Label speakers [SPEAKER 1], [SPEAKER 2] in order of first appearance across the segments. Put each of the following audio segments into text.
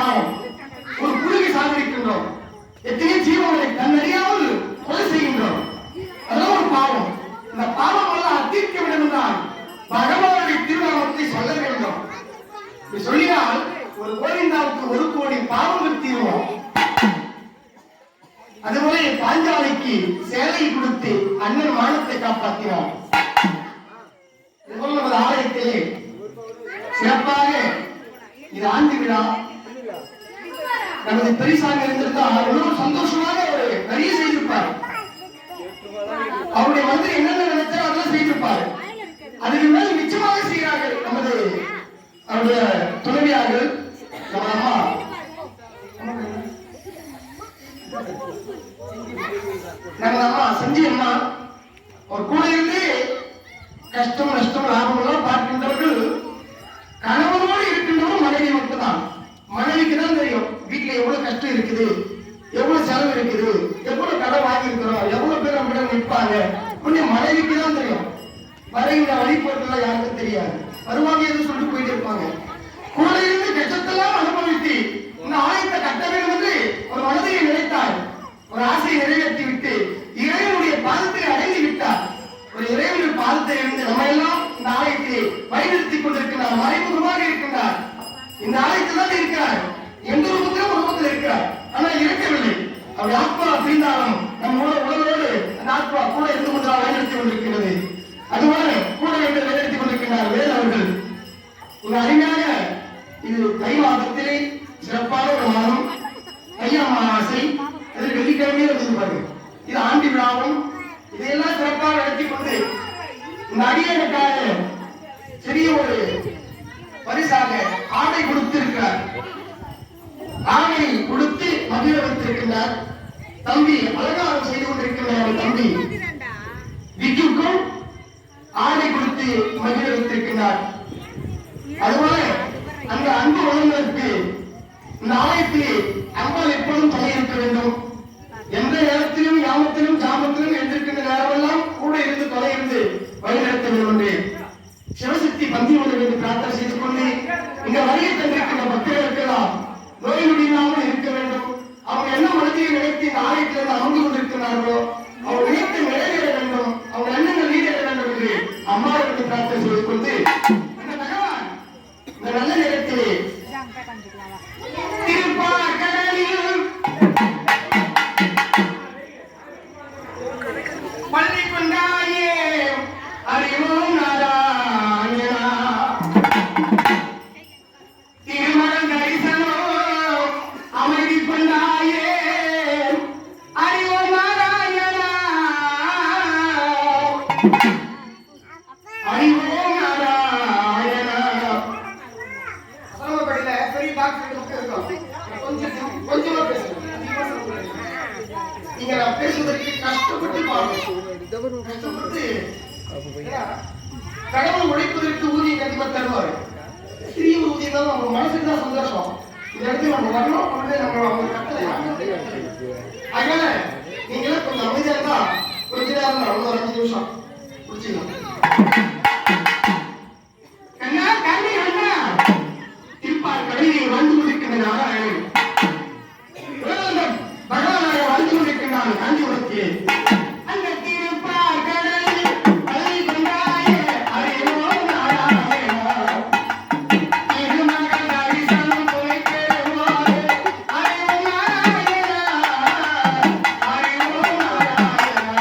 [SPEAKER 1] பாவம். ஒரு புழுகை சாகடிக்கின்றோம், எத்தனை ஜீவனை தன்னறியாமல் கொலை செய்கின்றோம். அதெல்லாம் ஒரு பாவம். இந்த பாவம் எல்லாம் தீர்க்க வேண்டும் என்றால் பகவானுடைய திருநாமத்தை சொல்ல வேண்டும். சொல்லினால் ஒரு கோவிந்தாவுக்கு 1 கோடி பாவங்கள் தீர்வோம். அதுபோல பாஞ்சாலைக்கு சேலை கொடுத்து அண்ணன் மானத்தை காப்பாற்றினோம். நமது ஆலயத்திலே சிறப்பாக இது ஆண்டு விழா. நமது பெரியசாமி இருந்திருந்தால் எவ்வளவு சந்தோஷமாக ஒரு நிறைய செய்திருப்பார். அவருடைய மந்திரி என்னென்ன நினைச்சாலும் அதெல்லாம் செய்திருப்பார். அதுக்கு மேல் நிச்சயமாக செய்கிறார்கள் நமது அவருடைய துணைவியார்கள். நம்ம அம்மா நமது அம்மா செஞ்சி அம்மா ஒரு கூட இருந்து கஷ்டம் நஷ்டம் லாபம் எல்லாம் பார்க்கின்றவர்கள். கணவனோடு இருக்கின்றவரும் மனைவி மட்டும்தான். மனைவிக்கு தான் தெரியும் வீட்டுல எவ்வளவு கஷ்டம் இருக்குது, எவ்வளவு செலவு இருக்குது, எவ்வளவு கடன் வாங்கி இருக்கிறோம், எவ்வளவு பேர் நம்மிடம் நிற்பாங்க. மனைவிக்கு தான் தெரியும். வரைகிற வழிபோட்டெல்லாம் யாருக்கும் தெரியாது. வருவாங்க எதுவும் சொல்லிட்டு போயிட்டு இருப்பாங்க. கூட இருந்து கஷ்டத்தெல்லாம் அனுபவித்து இந்த ஆலயத்தை கட்ட வேண்டும் என்று ஒரு மனதில் நினைத்தார். ஒரு ஆசையை நிறைவேற்றி விட்டு இறைவனுடைய பாதத்தை அடைந்து விட்டார். ஒரு இறைவனுடைய பாதத்தை இருந்து நம்ம எல்லாம் இந்த ஆலயத்தை வழிநிறுத்திக் கொண்டிருக்கிறார். மறைமுகமாக இருக்கின்றார். இந்த ஆலயத்தில் தான் இருக்கிறார். எந்த ரூபத்திலும் ஒரு ரூபத்தில் இருக்கிறார். ஆனால் இருக்கவில்லை. அவருடைய ஆத்மா பிரிந்தாலும் நம்மோட உடலோடு அந்த ஆத்மா கூட இருந்து கொண்டு வழிநடத்தி கொண்டிருக்கிறது. அதுபோல கூட இருந்து வழிநடத்தி கொண்டிருக்கிறார் வேறு அவர்கள். ஒரு அருமையாக இது தை மாதத்திலே சிறப்பான ஒரு மாதம். தை அமாவாசை அதில் வெள்ளிக்கிழமையே இருந்திருப்பாரு. இது ஆண்டு விழாவும் இதையெல்லாம் சிறப்பாக நடத்தி கொண்டு இந்த அடியனுக்காக சிறிய ஒரு பரிசாக ஆடை கொடுத்திருக்கிறார். ஆடை கொடுத்து மகிழ வைத்திருக்கின்றார். தம்பி அலங்காரம் செய்து கொண்டிருக்கின்ற தம்பி விக்குக்கும் ஆடை கொடுத்து மகிழ வைத்திருக்கின்றார். அதுபோல அந்த அன்பு உணர்வுக்கு இந்த ஆலயத்தில் அம்பாள் எப்பொழுதும் துணை இருக்க வேண்டும். எந்த நேரத்திலும் யாமத்திலும் ஜாமத்திலும் எழுந்திருக்கின்ற நேரமெல்லாம் கூட இருந்து துணை இருந்து வழிநடத்த வேண்டும் என்று சிவசக்தி பந்தி உணவு என்று பிரார்த்தனை செய்து கொண்டு இங்க வருகை தந்திருக்கின்ற பக்தர்களுக்கெல்லாம் நோய் நொடியில்லாமல் இருக்க வேண்டும். அவங்க என்ன மனதில் நினைத்து இந்த ஆலயத்திலிருந்து அமர்ந்து கொண்டிருக்கிறார்களோ அவங்க நினைத்து நிறைவேற வேண்டும். அவங்க எண்ணங்கள் ஈடேற வேண்டும் என்று அம்மாவிற்கு பிரார்த்தனை செய்து கொண்டு இந்த பகவான் இந்த நல்ல நேரத்திலே பள்ளி கொண்டாயே அறிவோம் நாராயணா திருமணம் தரிசனம் அமைதி கொண்டாயே அறிவோம் நாராயணா அறிவோம் நாராயணா. சமபடியில பெரிய பாக்ஸ் இருக்கும். கொஞ்சமா பேசுறேன். நீங்க நான் பேசுவதற்கு கஷ்டப்பட்டு கடவுள் உழைப்பதற்கு ஊதியம் கண்டிப்பா தருவாரு. சிறிய ஊதியம் தான் அவங்க மனசுக்கு தான் சந்தோஷம். இந்த இடத்துல நம்ம வரணும் உடனே நம்ம அவங்க கட்டளை. அதனால நீங்களே கொஞ்சம் அமைதியா இருந்தா கொஞ்ச நேரம் தான், ஒரு 5 நிமிஷம் குடிச்சிடலாம். கண்ணா கண்ணி அண்ணா திருப்பார் கடையை வந்து கொண்டிருக்கின்ற நாராயணன் பகவானாக வந்து கொண்டிருக்கிறான். காஞ்சி உனக்கு அந்த திருப்பார் கடலில் பள்ளி கொண்டாயே அறிவோம் நாராயணா திருமகள் தரிசனம் துணைக்கேறுவாரே அறிவோம் நாராயணா அறிவோம் நாராயணா.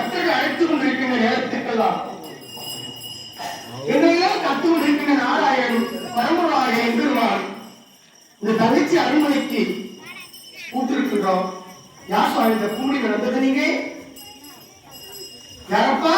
[SPEAKER 1] பக்தர்கள் அழைத்துக் கொண்டிருக்கின்ற நேரத்திற்கெல்லாம் என்னையெல்லாம் கத்துக் கொண்டிருக்கின்ற நாராயணன் பரம்பராக எம்பெருமான் இந்த தங்கச்சி அருள்மொழிக்கு கூட்டிருக்கின்றோம். யார் சுவாமி இந்த கும்படி நடந்தது? நீங்க யாரப்பா?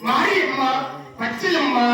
[SPEAKER 1] மாரியம்மா, பச்சையம்மா